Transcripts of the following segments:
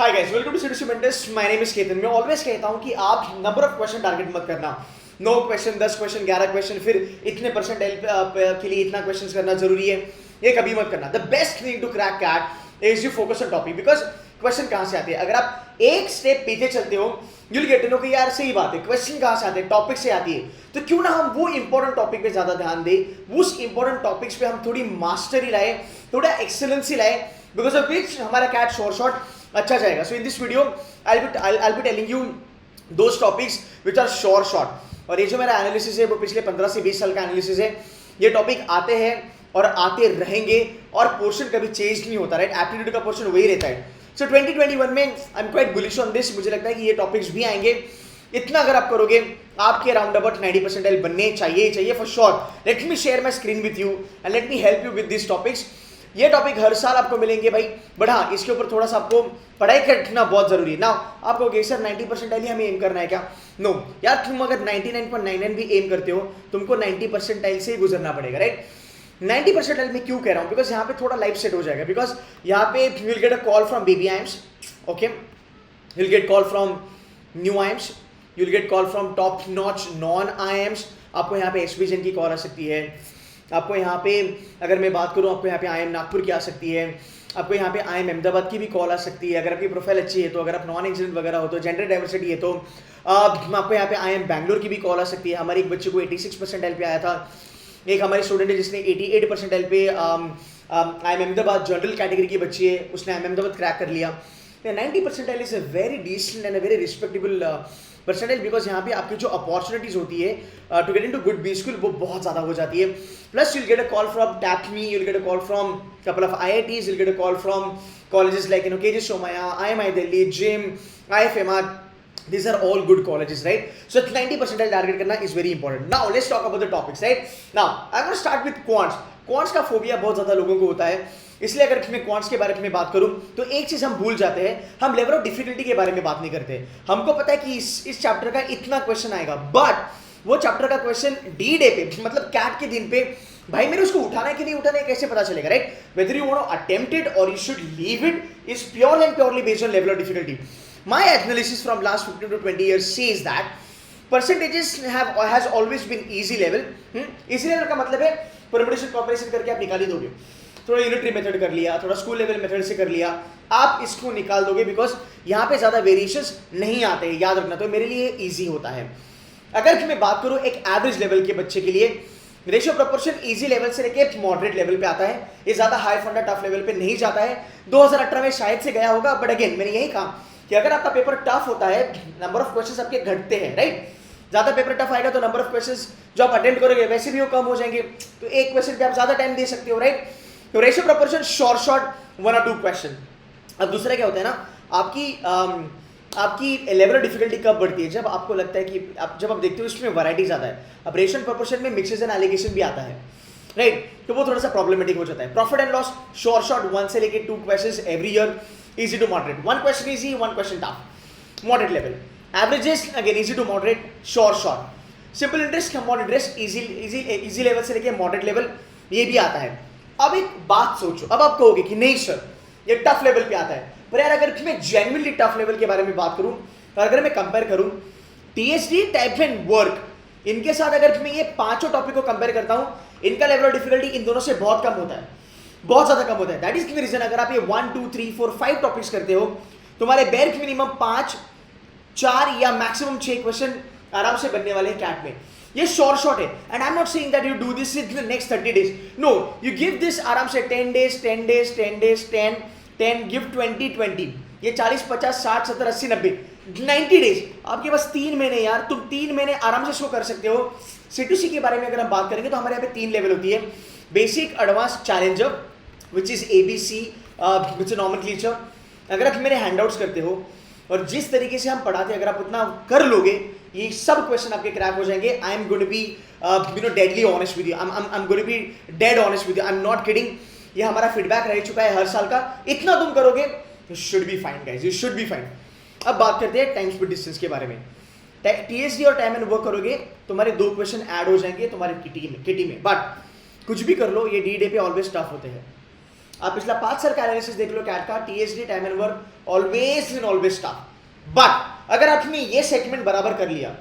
Hi guys, welcome to city mentors. My name is Ketan. मैं always कहता हूं कि आप नंबर ऑफ क्वेश्चन टारगेट मत करना। 9 क्वेश्चन, 10 क्वेश्चन, 11 क्वेश्चन, फिर इतने परसेंटाइल के लिए इतना क्वेश्चन करना जरूरी है, ये कभी मत करना। The best thing to crack CAT is you focus on topic, because question कहां से आते हैं। अगर आप एक स्टेप पीछे चलते हो, you'll get to know कि यार सही बात है, क्वेश्चन कहां से आते हैं, टॉपिक से आती है। तो क्यों ना हम वो इंपॉर्टेंट टॉपिक पे ज्यादा ध्यान दें, उस इंपॉर्टेंट टॉपिक्स पे हम थोड़ी मास्टरी लाए, थोड़ा एक्सेलेंसी लाए, बिकॉज ऑफ विच हमारा कैट शॉर्ट अच्छा जाएगा। So in this video I'll be telling you those topics which are short। और ये जो मेरा एनालिसिस है वो पिछले 15 से 20 साल का एनालिसिस है। ये टॉपिक आते हैं और आते रहेंगे और पोर्शन कभी चेंज नहीं होता, राइट। एप्टीट्यूड का पोर्शन वही रहता है। सो 2021 में I am quite bullish on this. मुझे लगता है कि ये टॉपिक्स भी आएंगे। इतना अगर आप करोगे, आपके अराउंड अबाउट 90 परसेंटाइल बनने चाहिए for sure. Let me share my screen with you and let me help you with this topics. ये टॉपिक हर साल आपको मिलेंगे भाई, बट हाँ, इसके ऊपर थोड़ा सा आपको पढ़ाई करना बहुत जरूरी है ना। आप कहोगे सर 90 परसेंटाइल ही हमें एम करना है क्या? नो यार, तुम अगर 99.99 भी एम करते हो, तुमको 90 परसेंटाइल से ही गुजरना पड़ेगा, राइट। 90 परसेंटाइल में क्यों कह रहा हूँ? बिकॉज यहाँ पे थोड़ा लाइफ सेट हो जाएगा। बिकॉज यहाँ पे you will get a call from baby IIMs, okay, you will get call from new IIMs, you will get call from top notch non IIMs. आपको यहाँ पे एसपीजन की कॉल आ सकती है। आपको यहाँ पे अगर मैं बात करूँ, आपको यहाँ पे आईएम नागपुर की आ सकती है। आपको यहाँ पे आईएम अहमदाबाद की भी कॉल आ सकती है, अगर आपकी प्रोफाइल अच्छी है तो। अगर आप नॉन इंजीनियर वगैरह हो तो, जेंडर डाइवर्सिटी है तो आपको यहाँ पे आईएम बैंगलोर की भी कॉल आ सकती है। हमारे एक बच्चे को 86 परसेंटाइल पे आया था। एक हमारी स्टूडेंट है जिसने 88 परसेंटाइल पे आईएम अहमदाबाद जनरल कैटेगरी की बच्ची है, उसने आईएम अहमदाबाद क्रैक कर लिया। 90 percentile is a very decent and a very respectable percentile, because यहाँ पे आपकी जो अपॉर्चुनिटीज होती है to get into good B school वो बहुत ज़्यादा हो जाती है। Plus you'll get a call from TAPMI, you'll get a call from couple of IITs, you'll get a call from colleges like KG Somaiya, IMI Delhi, JIM, IFMR. These are all good colleges, right? So 90 percentile target करना is very important. Now let's talk about the topics, right? Now I'm going to start with quants. Quants का phobia बहुत ज़्यादा लोगों को होता है, इसलिए अगर मैं क्वांट्स के बारे में बात करूं तो एक चीज हम भूल जाते हैं, हम लेवल ऑफ डिफिकल्टी के बारे में बात नहीं करते। हमको पता है कि इस चैप्टर का इतना क्वेश्चन आएगा, बट वो चैप्टर का क्वेश्चन डी डे पे, मतलब कैट के दिन पे, भाई मेरे उसको उठाना है कि नहीं उठाना है कैसे पता चलेगा, right. Whether you want to attempt it और you should leave it is pure and purely based on level of difficulty. My analysis from last 15 to 20 years says that percentages has always been easy level. easy level का मतलब है permutation combination करके आप निकाल ही दोगे। थोड़ा unitary method कर लिया, थोड़ा स्कूल लेवल मेथड से कर लिया, आप इसको निकाल दोगे, बिकॉज यहाँ पे ज्यादा वेरिएशंस नहीं आते हैं, याद रखना। तो मेरे लिए इजी होता है। अगर मैं बात करूँ एक एवरेज लेवल के बच्चे के लिए, रेशियो प्रोपोर्शन इजी लेवल से लेके मॉडरेट लेवल पे आता है। ये ज्यादा हाई फंडा टफ लेवल पे नहीं जाता है। 2018 में शायद से गया होगा, बट अगेन मैंने यही कहा कि अगर आपका पेपर टफ होता है, नंबर ऑफ क्वेश्चंस आपके घटते हैं, राइट। ज्यादा पेपर टफ आएगा तो नंबर ऑफ क्वेश्चंस जो आप अटेम्प्ट करोगे वैसे भी वो कम हो जाएंगे, तो एक क्वेश्चन पे आप ज्यादा टाइम दे सकते हो, राइट। तो ratio proportion short 1 or 2 question. अब दूसरा क्या होता है ना, आपकी लेवल ऑफ डिफिकल्टी कब बढ़ती है? जब आपको लगता है कि जब आप देखते हो इसमें वैरायटी ज्यादा है। अब रेशियो प्रोपोर्शन में मिक्सेस एंड एलिगेशन भी आता है, राइट, तो वो थोड़ा सा प्रॉब्लमेटिक हो जाता है। प्रॉफिट एंड लॉस शॉर्ट 1 से लेके 2 questions every year, easy to moderate. 1 question easy, 1 question tough. Moderate level averages again easy to moderate, short. Simple interest, compound interest easy level से लेके मॉडरेट लेवल, ये भी आता है। अब एक बात सोचो, अब आप कहोगे कि नहीं सर ये टफ लेवल पे आता है, पर यार अगर मैं जेन्युइनली टफ लेवल के बारे में बात करूं, तो अगर मैं कंपेयर करूं TSD, टाइप एंड वर्क, इनके साथ अगर मैं ये पांचों टॉपिक को कंपेयर करता हूं, इनका लेवल ऑफ डिफिकल्टी इन दोनों से बहुत कम होता है, बहुत ज्यादा कम होता है। दैट इज द रीजन अगर आप ये 1 2 3 4 5 टॉपिक्स करते हो, तुम्हारे बेयर मिनिमम 5 4 या मैक्सिमम 6 क्वेश्चन आराम से बनने वाले हैं कैट में। ये शॉर्ट है, and I am not saying that you do this in the next 30 days। No, you give this आराम से 10 days 10 days 10 days 10 गिव 20 ये 40 50 60 70 80 90 90 days, आपके पास 3 महीने यार, तुम 3 महीने आराम से शो कर सकते हो। C2C के बारे में अगर हम बात करेंगे तो हमारे यहाँ पे 3 लेवल होती है। Basic, advance, challenger, which is ABC, which is nomenclature. अगर आप मेरे हैंडआउट्स करते हो और जिस तरीके से हम पढ़ाते हैं, अगर आप उतना कर लोगे, ये सब क्वेश्चन आपके क्रैक हो जाएंगे। I am going to be deadly honest with you, I am going to be dead honest with you, I am not kidding. ये हमारा फीडबैक रह चुका है हर साल का। इतना तुम करोगे, you should be fine guys, you should be fine. अब बात करते हैं टाइम स्पीड डिस्टेंस के बारे में। TSD और टाइम एंड वर्क करोगे, तुम्हारे 2 क्वेश्चन ऐड हो जाएंगे तुम्हारे किटी में। बट कुछ भी कर लो, ये डी डे पे ऑलवेज टफ होते हैं। आप पिछला 5 साल का एनालिसिस देख लो कैट का, TSD time and work always and always tough. But अगर आपने ये सेगमेंट बराबर कर लिया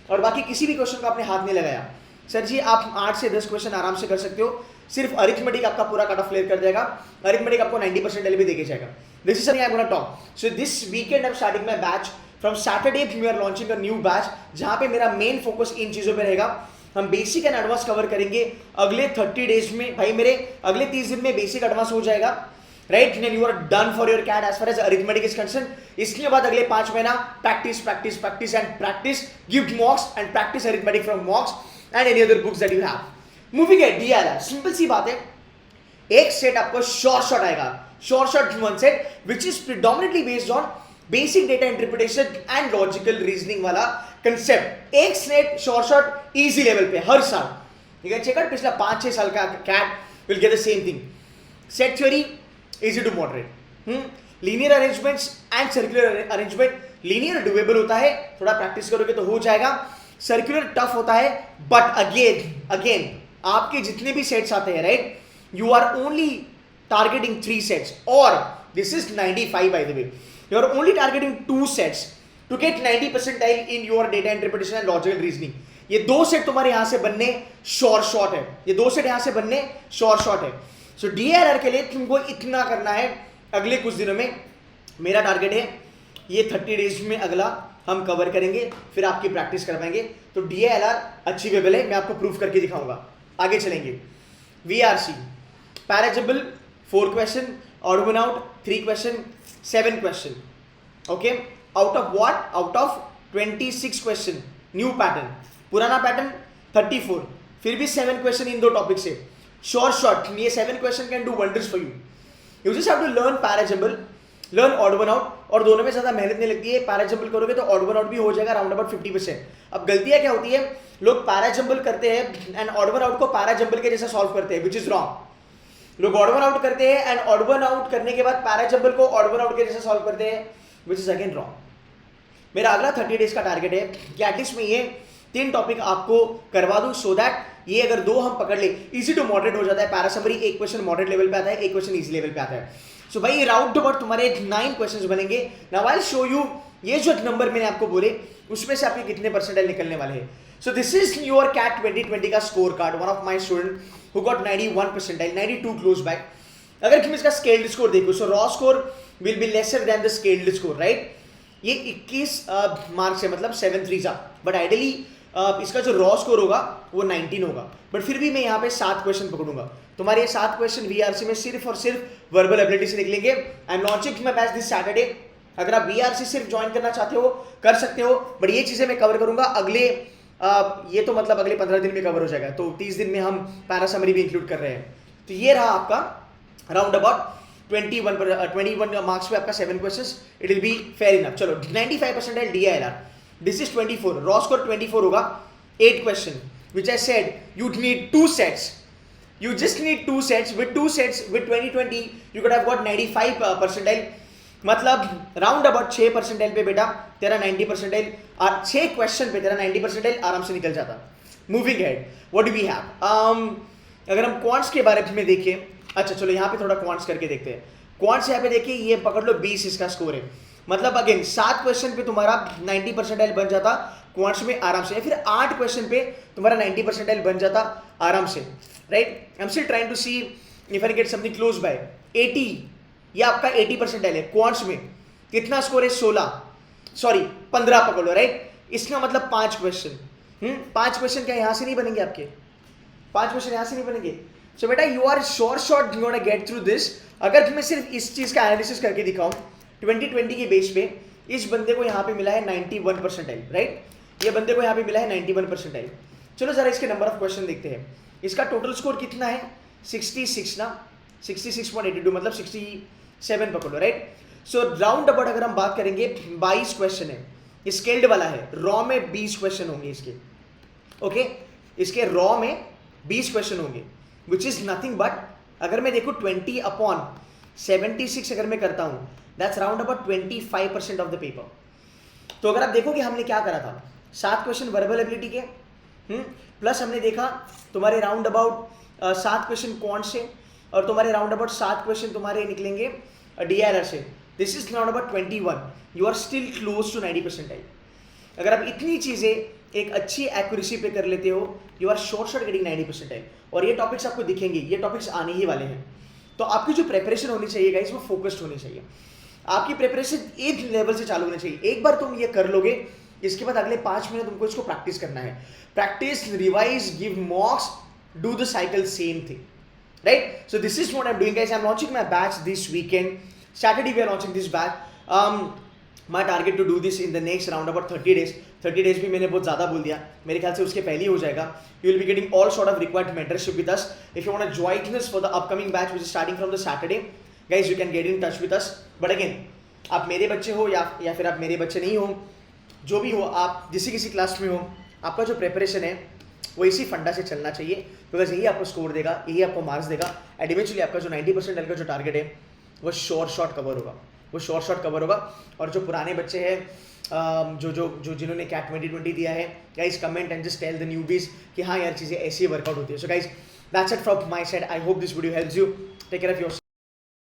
और बाकी किसी भी क्वेश्चन को आपने हाथ नहीं लगाया, सर जी आप 8 से 10 क्वेश्चन आराम से कर सकते हो। सिर्फ अरिथमेटिक आपका पूरा कट ऑफ क्लियर कर देगा, अरिथमेटिक आपको 90% एलबी देके जाएगा। This is something I am gonna talk. So this weekend I am starting my batch from Saturday. We are launching a new batch जहां पे मेरा मेन फोकस इन चीजों पे रहेगा। हम बेसिक एंड एडवांस कवर करेंगे अगले 30 डेज में। भाई मेरे अगले 30 दिन में बेसिक एडवांस हो जाएगा, right? And you are done for your CAT as far as arithmetic is concern. इसके बाद अगले 5 महीना practice practice practice and practice, give mocks and practice arithmetic from mocks and any other books that you have. Moving at DRR, simple सी बात है, एक set आपको short आएगा, short one set which is predominantly based on basic data interpretation and logical reasoning वाला concept. एक set short easy level पे हर साल, ठीक है? चेक आउट पिछला 5-6 साल का CAT will get the same thing. Set theory easy to moderate, linear arrangements and circular arrangement. Linear doable होता है, थोड़ा प्रैक्टिस करोगे तो हो जाएगा। सर्कुलर टफ होता है, बट अगेन आपके जितने भी सेट्स आते हैं, right, you are only targeting 3 sets, or this is 95 by the way, you are only targeting 2 sets to get 90 percentile in your data interpretation and logical reasoning. ये 2 set तुम्हारे यहां से बनने शॉर्ट है, ये 2 सेट यहां से बनने शॉर्ट है। सो डीआरआर के लिए तुमको इतना करना है अगले कुछ दिनों में। मेरा टारगेट है ये 30 डेज में अगला हम कवर करेंगे, फिर आपकी प्रैक्टिस कर पाएंगे। तो डीआरआर अचीवेबल है, मैं आपको प्रूफ करके दिखाऊंगा। आगे चलेंगे। VRC parajumble 4 question, odd one out 3 question, 7 question, okay? Out of what? Out of 26 question. New pattern, पुराना पैटर्न 34, फिर भी 7 क्वेश्चन इन 2 टॉपिक से। शॉर्ट ये 7 question can do wonders for you. You just have to learn parajumble, learn odd one out, और दोनों में ज्यादा मेहनत नहीं लगती है। पैराजेबल करोगे तो ऑड वन आउट भी हो जाएगा अराउंड अबाउट 50%। अब गलतियां क्या होती है, लोग पैराजंबल करते हैं एंड ऑड वन आउट को पैराजंबल के जैसा सॉल्व करते हैं, विच इज रॉन्ग। लोग ऑड वन आउट करते हैं एंड ऑड वन आउट करने के बाद पैराजंबल को ऑड वन आउट के जैसा सॉल्व करते हैं, विच इज अगेन रॉन्ग। मेरा अगला 30 डेज का टारगेट है कि एटलीस्ट मैं ये 3 टॉपिक आपको करवा दूं, सो दैट ये अगर 2 हम पकड़ ले, इजी टू मॉडरेट हो जाता है। पैरासमरी 1 क्वेश्चन मॉडरेट लेवल पे आता है, 1 क्वेश्चन इजी लेवल पे आता है। सो भाई ये राउंड अबाउट तुम्हारे 9 क्वेश्चंस बनेंगे। Now I will show you ये जो नंबर मैंने आपको बोले उसमें से आपके कितने परसेंटाइल निकलने वाले हैं। So this is your CAT 2020 का scorecard. One of my student who got 91 percentile, 92 close by. अगर तुम इसका स्केल्ड स्कोर देखो, so raw score will be lesser than the scaled score, right? ये 21 मार्क्स है, मतलब 7 3 बट आइडियली इसका जो रॉ स्कोर होगा वो 19 होगा। बट फिर भी मैं यहाँ पे 7 क्वेश्चन पकड़ूंगा। तुम्हारे ये 7 क्वेश्चन वीआरसी में सिर्फ और सिर्फ वर्बल एबिलिटी से निकलेंगे। I am launching my batch this Saturday. अगर आप वीआरसी सिर्फ ज्वाइन करना चाहते हो कर सकते हो, बट ये चीजें मैं कवर करूंगा अगले ये तो मतलब अगले 15 दिन में कवर हो जाएगा। तो 30 दिन में हम पैरासमरी भी इंक्लूड कर रहे हैं। तो ये रहा आपका राउंड अबाउट 21 मार्क्स पे आपका 7 questions. It will be fair enough. चलो 95 percentile DILR, this is 24, raw score 24 होगा। 8 question which I said you need 2 sets, you just need 2 sets. With 2 sets with 2020 you could have got 95 percentile, मतलब round about 6 percentile पे बेटा तेरा 90 percentile, और 6 question पे तेरा 90 percentile आराम से निकल जाता। Moving head, what do we have? अगर हम क्वांट्स के बारे में देखें, अच्छा चलो यहाँ पे थोड़ा क्वांट्स करके देखते हैं। क्वांट्स यहाँ पे देखिए, ये पकड़ लो 20 इसका स्कोर है, मतलब अगेन 7 क्वेश्चन पे तुम्हारा 90 परसेंटाइल बन जाता क्वांट्स में आराम से, या फिर 8 क्वेश्चन पे तुम्हारा 90 परसेंटाइल बन जाता आराम से, right? I am still trying to see if I get something close by 80। ये आपका 80 परसेंटाइल है क्वांट्स में। कितना स्कोर है? 15 पकड़ लो, राइट? इसका मतलब 5 क्वेश्चन 5 क्वेश्चन क्या यहाँ से नहीं बनेंगे आपके? 5 क्वेश्चन यहाँ से नहीं बनेंगे। सो बेटा you are short you gonna get through this. अगर मैं सिर्फ इस चीज का एनालिसिस करके दिखाऊं 2020 के बेस पे, इस बंदे को यहाँ पे मिला है 91 परसेंटाइल, राइट? ये बंदे को यहाँ पे मिला है 91 परसेंटाइल। चलो जरा इसके नंबर ऑफ क्वेश्चन देखते हैं। इसका टोटल स्कोर कितना है? 66 ना, 66.82, मतलब 67 पकड़ लो, राइट? सो राउंड अबाउट अगर हम बात करेंगे 22 क्वेश्चन है, स्केल्ड वाला है। रॉ में 20 क्वेश्चन होंगे इसके, ओके? इसके रॉ में 20 क्वेश्चन होंगे, विच इज नथिंग बट, अगर मैं देखूँ 20/76 अगर मैं करता हूँ, that's round about 25% of the paper. तो अगर आप देखोगे हमने क्या करा था, 7 क्वेश्चन वर्बल एबिलिटी के, प्लस हमने देखा तुम्हारे राउंड अबाउट 7 क्वेश्चन क्वांट से, और तुम्हारे राउंड अबाउट 7 क्वेश्चन तुम्हारे निकलेंगे DRR से. This is round about 21. You are still close to 90 percentile. अगर आप इतनी चीज़ें एक अच्छी एक्यूरेसी पे कर लेते हो, you are short getting 90 percentile. और ये टॉपिक्स आपको दिखेंगे, ये टॉपिक्स आने ही वाले हैं. तो आपकी जो प्रिपरेशन होनी चाहिए गाइस, वो फोकस्ड होनी चाहिए. आपकी प्रिपरेशन एक लेवल से चालू होनी चाहिए. एक बार तुम ये कर लोगे, इसके बाद अगले 5 महीने तुमको इसको प्रैक्टिस करना है. Practice, revise, give मॉक्स, do the cycle same thing. Right? So this is what I'm doing, guys. I'm launching my batch this weekend. Saturday we are launching this batch. My target to do this in the next round about 30 days. 30 days भी मैंने बहुत ज़्यादा बोल दिया. मेरे ख्याल से उसके पहले ही हो जाएगा. You will be getting all sort of required mentorship with us. If you want to join us for the upcoming batch, which is starting from the Saturday, guys, you can get in touch with us. But again, आप मेरे बच्चे हो या फिर आप मेरे बच्चे नहीं हो, जो भी हो, आप किसी क्लास में हो, आपका जो प्रिपरेशन है वो इसी फंडा से चलना चाहिए, बिकॉज यही आपको स्कोर देगा, यही आपको मार्क्स देगा. एंड इवेंचुअली आपका जो 90% का जो टारगेट है वो शॉर्ट कवर होगा. वो शॉर्ट कवर होगा. और जो पुराने बच्चे हैं जो जिन्होंने कैट 2020 दिया है, guys comment and just tell the newbies कि हाँ यार चीज़ें ऐसी वर्कआउट होती है. So guys that's it from my side. I hope this video helps you. Take care of your